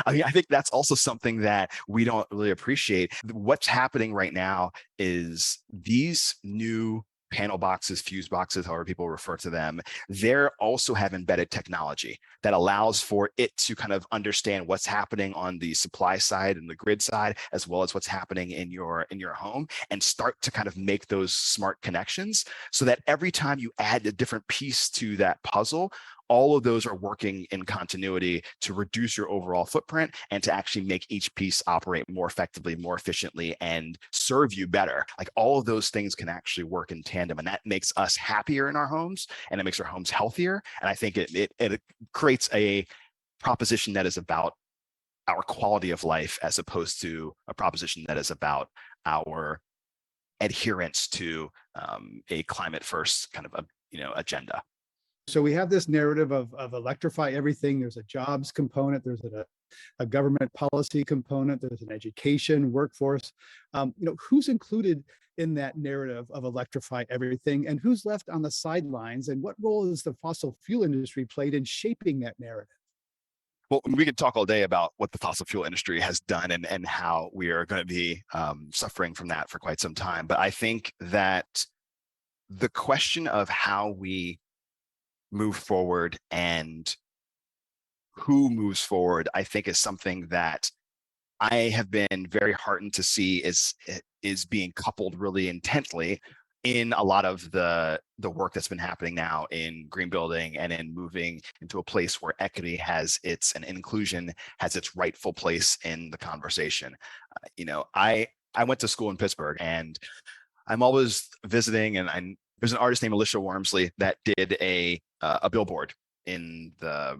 I mean, I think that's also something that we don't really appreciate. What's happening right now is these new panel boxes, fuse boxes, however people refer to them, they're also have embedded technology that allows for it to kind of understand what's happening on the supply side and the grid side, as well as what's happening in your home, and start to kind of make those smart connections so that every time you add a different piece to that puzzle, all of those are working in continuity to reduce your overall footprint and to actually make each piece operate more effectively, more efficiently, and serve you better. Like, all of those things can actually work in tandem, and that makes us happier in our homes, and it makes our homes healthier. And I think it creates a proposition that is about our quality of life, as opposed to a proposition that is about our adherence to a climate first kind of agenda. So we have this narrative of electrify everything. There's a jobs component. There's a government policy component. There's an education workforce. Who's included in that narrative of electrify everything, and who's left on the sidelines? And what role has the fossil fuel industry played in shaping that narrative? Well, we could talk all day about what the fossil fuel industry has done and how we are going to be suffering from that for quite some time. But I think that the question of how we move forward and who moves forward, I think, is something that I have been very heartened to see is being coupled really intently in a lot of the work that's been happening now in green building and in moving into a place where equity and inclusion has its rightful place in the conversation. I went to school in Pittsburgh, and I'm always visiting, and there's an artist named Alicia Wormsley that did a billboard in the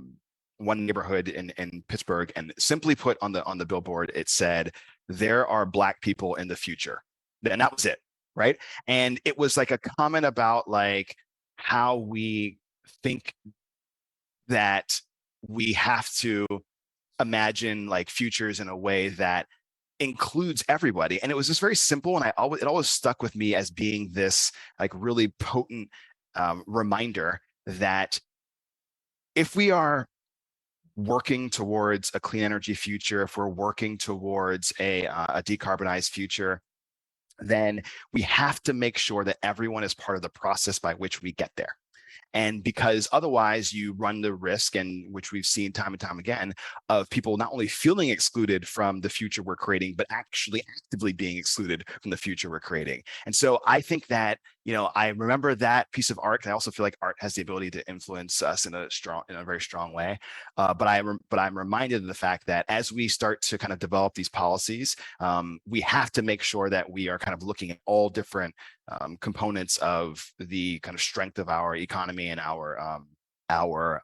one neighborhood in Pittsburgh, and simply put on the billboard, it said, "There are Black people in the future," and that was it, right? And it was like a comment about like how we think that we have to imagine like futures in a way that includes everybody. And it was just very simple, and it always stuck with me as being this like really potent reminder that if we are working towards a clean energy future, if we're working towards a decarbonized future, then we have to make sure that everyone is part of the process by which we get there. And because otherwise you run the risk, and which we've seen time and time again, of people not only feeling excluded from the future we're creating, but actually actively being excluded from the future we're creating. And so I think that, I remember that piece of art. I also feel like art has the ability to influence us in a very strong way. But I'm reminded of the fact that as we start to kind of develop these policies, we have to make sure that we are kind of looking at all different components of the kind of strength of our economy and our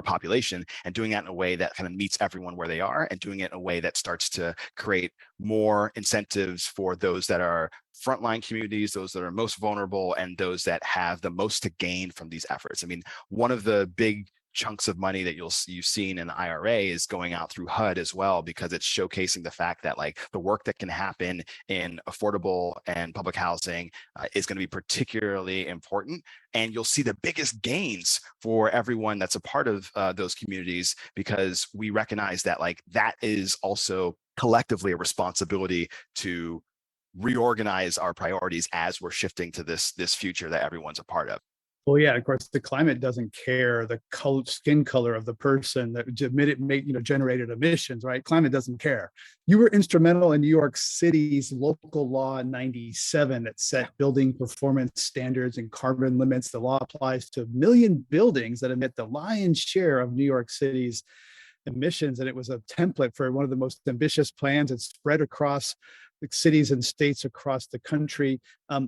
population, and doing that in a way that kind of meets everyone where they are, and doing it in a way that starts to create more incentives for those that are frontline communities, those that are most vulnerable, and those that have the most to gain from these efforts. I mean, one of the big chunks of money that you've seen in the IRA is going out through HUD as well, because it's showcasing the fact that like the work that can happen in affordable and public housing is going to be particularly important. And you'll see the biggest gains for everyone that's a part of those communities, because we recognize that like that is also collectively a responsibility to reorganize our priorities as we're shifting to this future that everyone's a part of. Well, yeah, of course, the climate doesn't care the skin color of the person that generated emissions, right? Climate doesn't care. You were instrumental in New York City's local law 97 that set building performance standards and carbon limits. The law applies to 1 million buildings that emit the lion's share of New York City's emissions, and it was a template for one of the most ambitious plans. It's spread across cities and states across the country.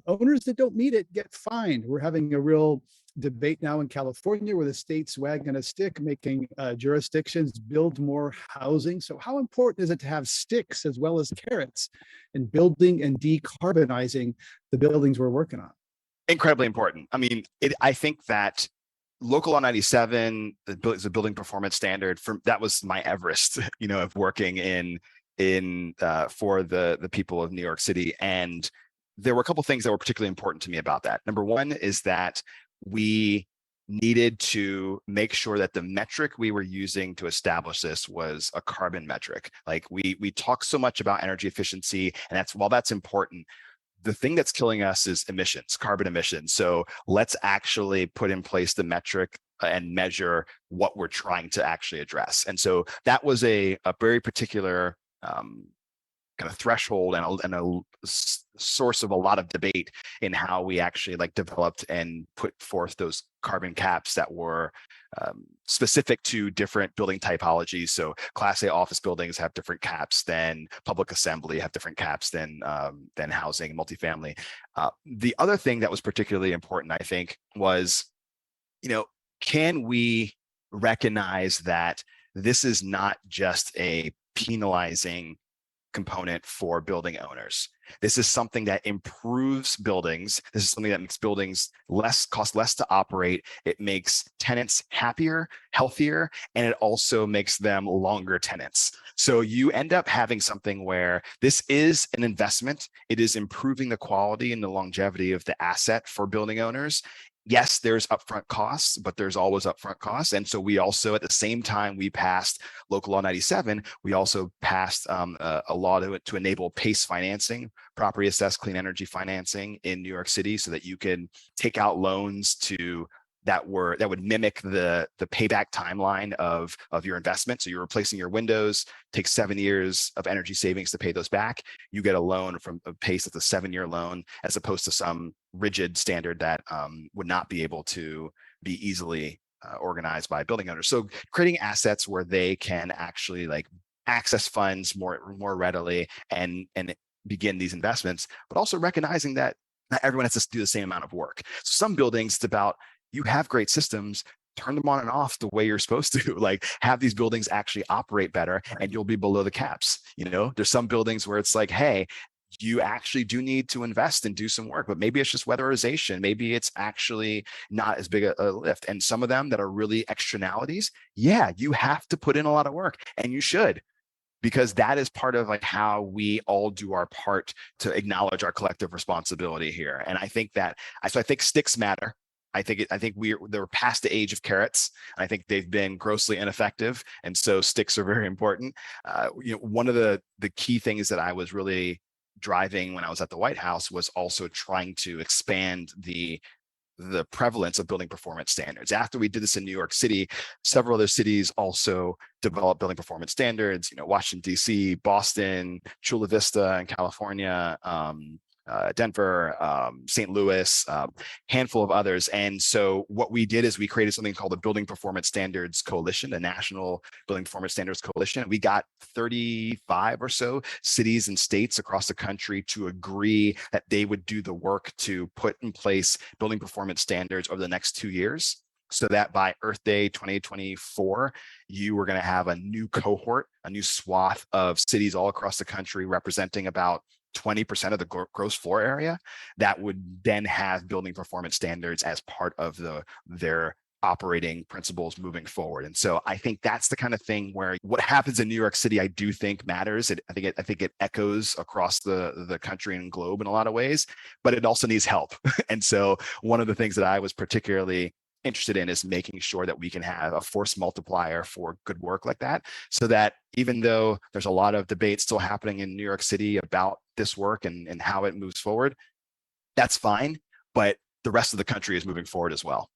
Owners that don't meet it get fined. We're having a real debate now in California where the state's wagging a stick, making jurisdictions build more housing. So how important is it to have sticks as well as carrots in building and decarbonizing the buildings we're working on? Incredibly important. I mean, I think that Local Law 97 is a building performance standard. That was my Everest, of working for the people of New York City. And there were a couple of things that were particularly important to me about that. Number one is that we needed to make sure that the metric we were using to establish this was a carbon metric. Like we talk so much about energy efficiency, and while that's important, the thing that's killing us is emissions, carbon emissions. So let's actually put in place the metric and measure what we're trying to actually address. And so that was a very particular kind of threshold and a source of a lot of debate in how we actually developed and put forth those carbon caps that were specific to different building typologies. So Class A office buildings have different caps than public assembly, have different caps than housing, multifamily. The other thing that was particularly important, I think, was, can we recognize that this is not just a penalizing component for building owners. This is something that improves buildings. This is something that makes buildings cost less to operate. It makes tenants happier, healthier, and it also makes them longer tenants. So you end up having something where this is an investment. It is improving the quality and the longevity of the asset for building owners. Yes, there's upfront costs, but there's always upfront costs. And so we also, at the same time we passed Local Law 97, we also passed a law to enable PACE financing, property assessed clean energy financing in New York City, so that you can take out loans that would mimic the payback timeline of your investment. So you're replacing your windows, takes 7 years of energy savings to pay those back. You get a loan from a PACE that's a 7-year loan, as opposed to some rigid standard that would not be able to be easily organized by building owners. So creating assets where they can actually access funds more readily and begin these investments, but also recognizing that not everyone has to do the same amount of work. So some buildings, it's about, you have great systems, turn them on and off the way you're supposed to, have these buildings actually operate better, and you'll be below the caps. There's some buildings where it's like, hey, you actually do need to invest and do some work, but maybe it's just weatherization. Maybe it's actually not as big a lift. And some of them that are really externalities, yeah, you have to put in a lot of work, and you should, because that is part of how we all do our part to acknowledge our collective responsibility here. And I think sticks matter. I think they're past the age of carrots. I think they've been grossly ineffective, and so sticks are very important. One of the key things that I was really driving when I was at the White House was also trying to expand the prevalence of building performance standards. After we did this in New York City, several other cities also developed building performance standards. Washington, D.C., Boston, Chula Vista in California, Denver, St. Louis, handful of others. And so what we did is we created something called the Building Performance Standards Coalition, the National Building Performance Standards Coalition. We got 35 or so cities and states across the country to agree that they would do the work to put in place building performance standards over the next 2 years, so that by Earth Day 2024, you were going to have a new cohort, a new swath of cities all across the country representing about 20% of the gross floor area that would then have building performance standards as part of their operating principles moving forward. And so I think that's the kind of thing where what happens in New York City, I do think matters. I think it echoes across the country and globe in a lot of ways, but it also needs help. And so one of the things that I was particularly interested in is making sure that we can have a force multiplier for good work like that, so that even though there's a lot of debate still happening in New York City about this work and how it moves forward, that's fine, but the rest of the country is moving forward as well.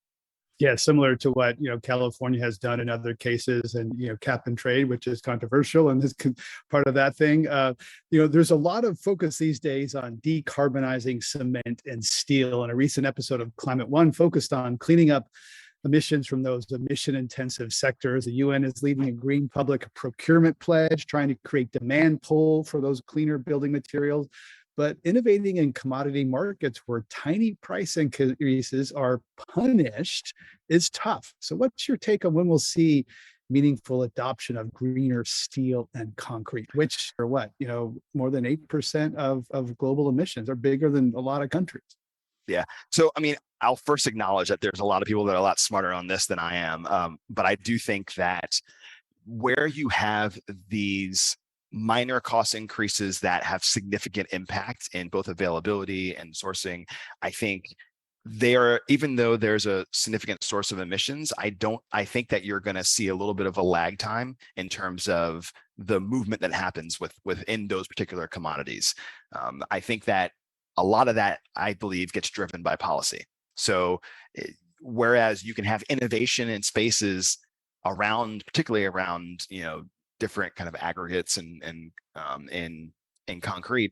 Yeah, similar to what California has done in other cases, and cap and trade, which is controversial, and this part of that thing. There's a lot of focus these days on decarbonizing cement and steel. And a recent episode of Climate One focused on cleaning up emissions from those emission-intensive sectors. The UN is leading a green public procurement pledge, trying to create demand pull for those cleaner building materials. But innovating in commodity markets where tiny price increases are punished is tough. So what's your take on when we'll see meaningful adoption of greener steel and concrete, which are more than 8% of global emissions, are bigger than a lot of countries? Yeah. So, I'll first acknowledge that there's a lot of people that are a lot smarter on this than I am. But I do think that where you have these minor cost increases that have significant impact in both availability and sourcing, I think even though there's a significant source of emissions, I think that you're going to see a little bit of a lag time in terms of the movement that happens within those particular commodities. I think that a lot of that, I believe, gets driven by policy. So whereas you can have innovation in spaces particularly around, different kind of aggregates and in concrete,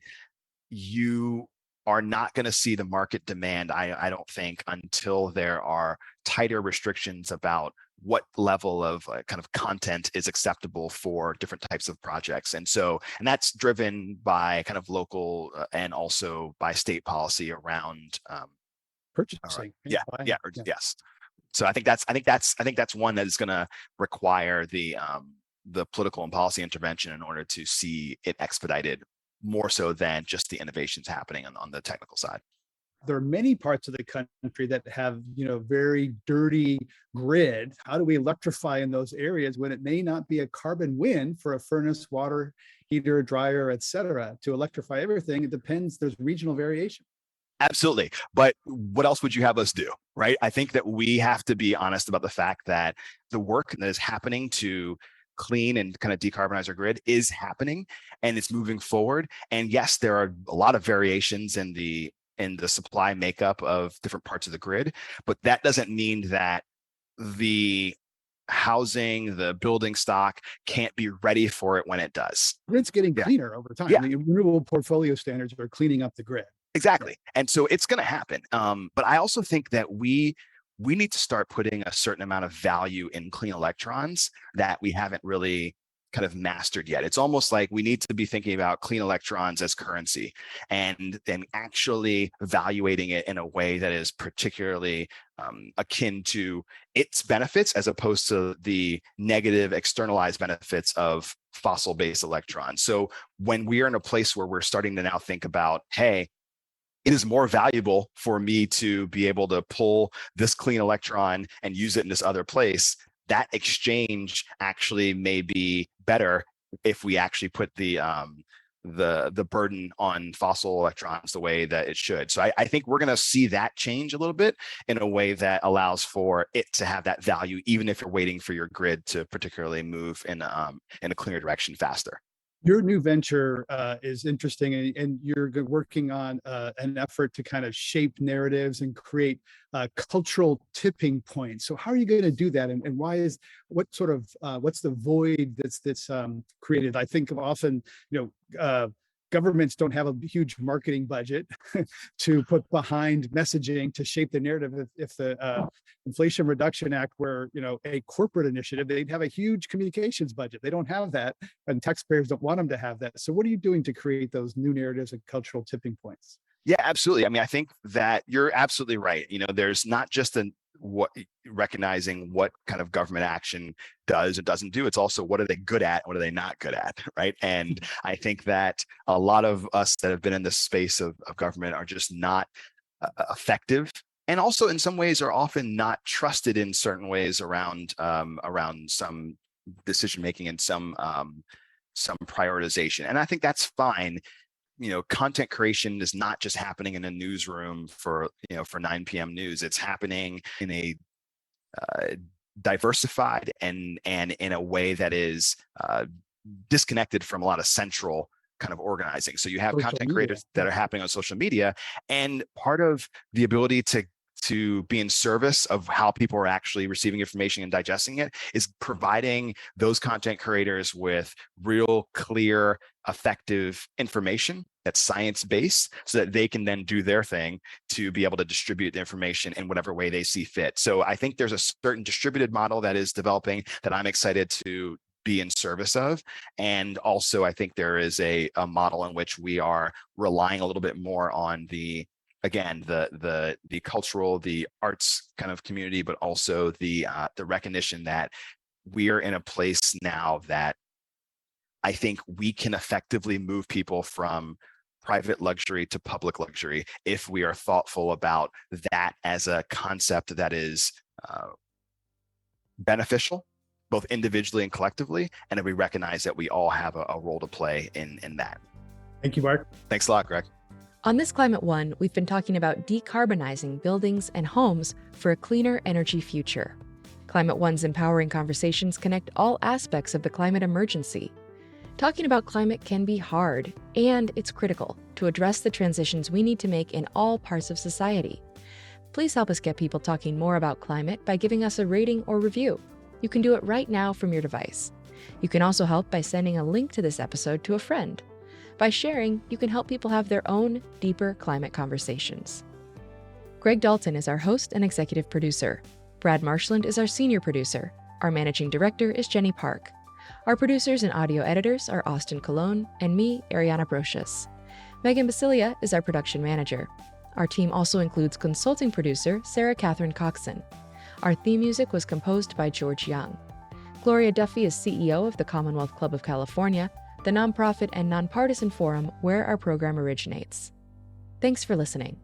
you are not going to see the market demand, I don't think, until there are tighter restrictions about what level of kind of content is acceptable for different types of projects. And that's driven by kind of local and also by state policy around Purchasing. Yes. So I think that's one that is going to require the political and policy intervention in order to see it expedited, more so than just the innovations happening on the technical side. There are many parts of the country that have, very dirty grid. How do we electrify in those areas when it may not be a carbon win for a furnace, water heater, dryer, et cetera? To electrify everything, it depends. There's regional variation. Absolutely. But what else would you have us do, right? I think that we have to be honest about the fact that the work that is happening to clean and kind of decarbonize our grid is happening, and it's moving forward. And yes, there are a lot of variations in the supply makeup of different parts of the grid, but that doesn't mean that the housing, the building stock can't be ready for it when it does. Grid's getting cleaner over time. Yeah. The renewable portfolio standards are cleaning up the grid. Exactly. And so it's going to happen. But I also think that we need to start putting a certain amount of value in clean electrons that we haven't really kind of mastered yet. It's almost like we need to be thinking about clean electrons as currency, and then actually evaluating it in a way that is particularly akin to its benefits, as opposed to the negative externalized benefits of fossil-based electrons. So when we are in a place where we're starting to now think about, hey, it is more valuable for me to be able to pull this clean electron and use it in this other place, that exchange actually may be better if we actually put the burden on fossil electrons the way that it should. So I think we're going to see that change a little bit in a way that allows for it to have that value, even if you're waiting for your grid to particularly move in a cleaner direction faster. Your new venture is interesting, and you're working on an effort to kind of shape narratives and create cultural tipping points. So how are you going to do that, and what's the void that's created? I think of often, governments don't have a huge marketing budget to put behind messaging to shape the narrative. If the Inflation Reduction Act were, a corporate initiative, they'd have a huge communications budget. They don't have that, and taxpayers don't want them to have that. So what are you doing to create those new narratives and cultural tipping points? Yeah, absolutely. I think that you're absolutely right. There's not just recognizing what kind of government action does or doesn't do. It's also, what are they good at? What are they not good at? Right. And I think that a lot of us that have been in this space of government are just not effective and also in some ways are often not trusted in certain ways around some decision making and some prioritization. And I think that's fine. Content creation is not just happening in a newsroom for 9 p.m. news. It's happening in a diversified and in a way that is disconnected from a lot of central kind of organizing. So you have content creators that are happening on social media, and part of the ability to be in service of how people are actually receiving information and digesting it is providing those content creators with real, clear, effective information that's science-based, so that they can then do their thing to be able to distribute the information in whatever way they see fit. So I think there's a certain distributed model that is developing that I'm excited to be in service of. And also, I think there is a model in which we are relying a little bit more on the cultural, the arts kind of community, but also the recognition that we are in a place now that I think we can effectively move people from private luxury to public luxury if we are thoughtful about that as a concept that is beneficial, both individually and collectively, and if we recognize that we all have a role to play in that. Thank you, Mark. Thanks a lot, Greg. On this Climate One, we've been talking about decarbonizing buildings and homes for a cleaner energy future. Climate One's empowering conversations connect all aspects of the climate emergency. Talking about climate can be hard, and it's critical to address the transitions we need to make in all parts of society. Please help us get people talking more about climate by giving us a rating or review. You can do it right now from your device. You can also help by sending a link to this episode to a friend. By sharing, you can help people have their own deeper climate conversations. Greg Dalton is our host and executive producer. Brad Marshland is our senior producer. Our managing director is Jenny Park. Our producers and audio editors are Austin Colon and me, Ariana Brocious. Megan Basilia is our production manager. Our team also includes consulting producer Sarah Catherine Coxon. Our theme music was composed by George Young. Gloria Duffy is CEO of the Commonwealth Club of California, the nonprofit and nonpartisan forum where our program originates. Thanks for listening.